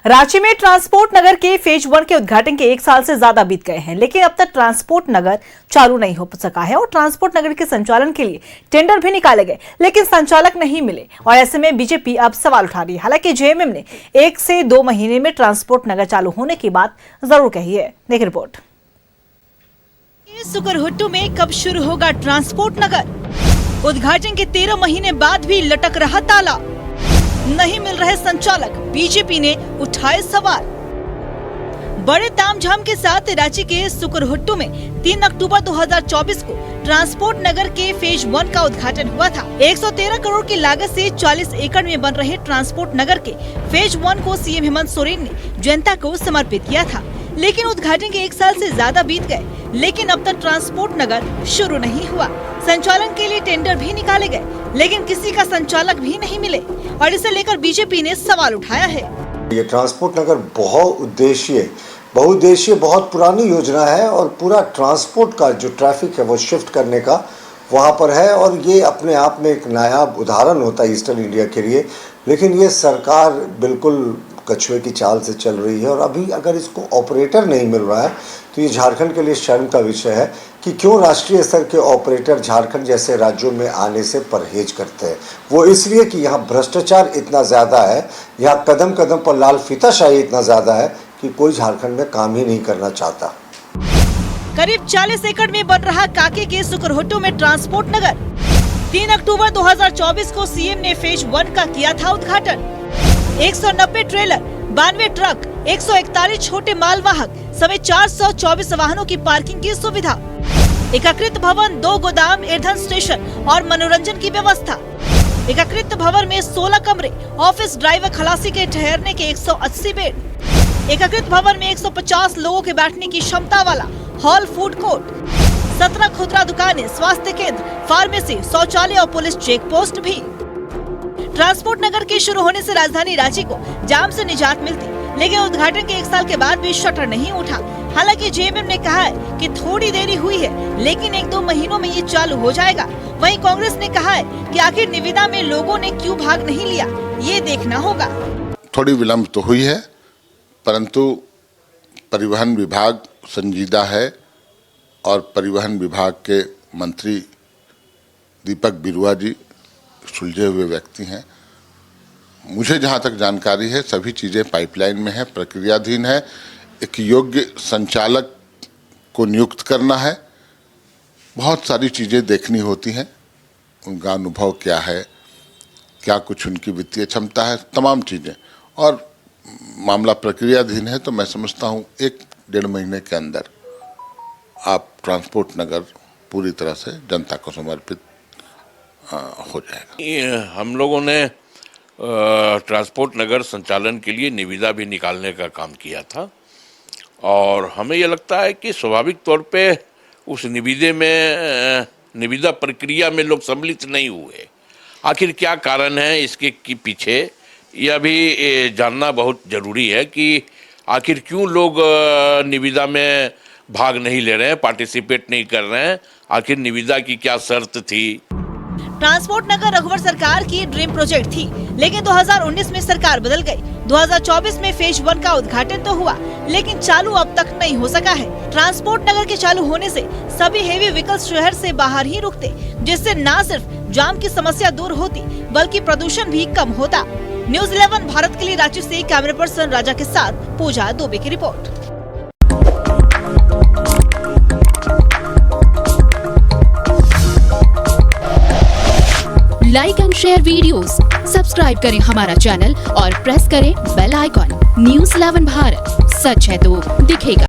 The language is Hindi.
रांची में ट्रांसपोर्ट नगर के फेज 1 के उद्घाटन के 1 साल से ज्यादा बीत गए हैं, लेकिन अब तक ट्रांसपोर्ट नगर चालू नहीं हो सका है और ट्रांसपोर्ट नगर के संचालन के लिए टेंडर भी निकाले गए, लेकिन संचालक नहीं मिले और ऐसे में बीजेपी अब सवाल उठा रही है। हालांकि जेएमएम ने 1 से 2 महीने में ट्रांसपोर्ट नगर चालू होने की बात जरूर कही है। देखिए रिपोर्ट। सुकरहुट्टू में कब शुरू होगा ट्रांसपोर्ट नगर? उद्घाटन के 13 महीने बाद भी लटक रहा ताला, नहीं मिल रहे संचालक, बीजेपी ने उठाए सवाल। बड़े तामझाम के साथ रांची के सुकरहुट्टू में 3 अक्टूबर 2024 को ट्रांसपोर्ट नगर के फेज 1 का उद्घाटन हुआ था। 113 करोड़ की लागत से 40 एकड़ में बन रहे ट्रांसपोर्ट नगर के फेज 1 को सीएम हेमंत सोरेन ने जनता को समर्पित किया था, लेकिन उद्घाटन के 1 साल से ज्यादा बीत गए, लेकिन अब तक ट्रांसपोर्ट नगर शुरू नहीं हुआ। संचालन के लिए टेंडर भी निकाले गए, लेकिन किसी का संचालक भी नहीं मिले और इसे लेकर बीजेपी ने सवाल उठाया है। ये ट्रांसपोर्ट नगर बहुउद्देशीय बहुत पुरानी योजना है और पूरा ट्रांसपोर्ट का जो ट्रैफिक है वो शिफ्ट करने का वहाँ पर है और ये अपने आप में एक नायाब उदाहरण होता है ईस्टर्न इंडिया के लिए। लेकिन ये सरकार बिल्कुल कछुए की चाल से चल रही है और अभी अगर इसको ऑपरेटर नहीं मिल रहा है तो ये झारखंड के लिए शर्म का विषय है कि क्यों राष्ट्रीय स्तर के ऑपरेटर झारखंड जैसे राज्यों में आने से परहेज करते हैं। वो इसलिए कि यहाँ भ्रष्टाचार इतना ज़्यादा है, यहाँ कदम कदम पर लाल फीताशाही इतना ज़्यादा है कि कोई झारखंड में काम ही नहीं करना चाहता। करीब 40 एकड़ में बन रहा काके के सुकरहुट्टू में ट्रांसपोर्ट नगर 3 अक्टूबर 2024 को सीएम ने फेज 1 का किया था उद्घाटन। 190 ट्रेलर, 92 ट्रक, 141 छोटे मालवाहक समेत 424 वाहनों की पार्किंग की सुविधा, एकीकृत भवन, 2 गोदाम, ईंधन स्टेशन और मनोरंजन की व्यवस्था। एकीकृत भवन में 16 कमरे, ऑफिस, ड्राइवर, खलासी के ठहरने के 180 बेड। एकीकृत भवन में 150 लोगों के बैठने की क्षमता वाला हॉल, फूड कोर्ट, 17 खुदरा दुकानें, स्वास्थ्य केंद्र, फार्मेसी, शौचालय और पुलिस चेक पोस्ट भी। ट्रांसपोर्ट नगर के शुरू होने से राजधानी रांची को जाम से निजात मिलती, लेकिन उद्घाटन के 1 साल के बाद भी शटर नहीं उठा। हालांकि जेएमएम ने कहा है कि थोड़ी देरी हुई है, लेकिन 1-2 महीनों में ये चालू हो जाएगा। वहीं कांग्रेस ने कहा है कि आखिर निविदा में लोगों ने क्यों भाग नहीं लिया, ये देखना होगा। थोड़ी विलम्ब तो हुई है, परंतु परिवहन विभाग संजीदा है और परिवहन विभाग के मंत्री दीपक बिरुआ जी सुलझे हुए व्यक्ति हैं। मुझे जहां तक जानकारी है सभी चीज़ें पाइपलाइन में है, प्रक्रियाधीन है। एक योग्य संचालक को नियुक्त करना है, बहुत सारी चीज़ें देखनी होती हैं, उनका अनुभव क्या है, क्या कुछ उनकी वित्तीय क्षमता है, तमाम चीज़ें, और मामला प्रक्रियाधीन है। तो मैं समझता हूँ 1-1.5 महीने के अंदर आप ट्रांसपोर्ट नगर पूरी तरह से जनता को समर्पित हो जाएगा। हम लोगों ने ट्रांसपोर्ट नगर संचालन के लिए निविदा भी निकालने का काम किया था और हमें ये लगता है कि स्वाभाविक तौर पे उस निविदा प्रक्रिया में लोग सम्मिलित नहीं हुए। आखिर क्या कारण है इसके पीछे, यह भी जानना बहुत ज़रूरी है कि आखिर क्यों लोग निविदा में भाग नहीं ले रहे हैं, पार्टिसिपेट नहीं कर रहे हैं, आखिर निविदा की क्या शर्त थी। ट्रांसपोर्ट नगर रघुवर सरकार की ड्रीम प्रोजेक्ट थी, लेकिन 2019 में सरकार बदल गई। 2024 में फेज 1 का उद्घाटन तो हुआ, लेकिन चालू अब तक नहीं हो सका है। ट्रांसपोर्ट नगर के चालू होने से सभी हेवी व्हीकल शहर से बाहर ही रुकते, जिससे न सिर्फ जाम की समस्या दूर होती बल्कि प्रदूषण भी कम होता। न्यूज़ 11 भारत के लिए रांची से कैमरा पर्सन राजा के साथ पूजा दुबे की report. Like and share videos, subscribe करें हमारा चैनल और प्रेस करें बेल आइकॉन। न्यूज़ 11 भारत, सच है तो दिखेगा।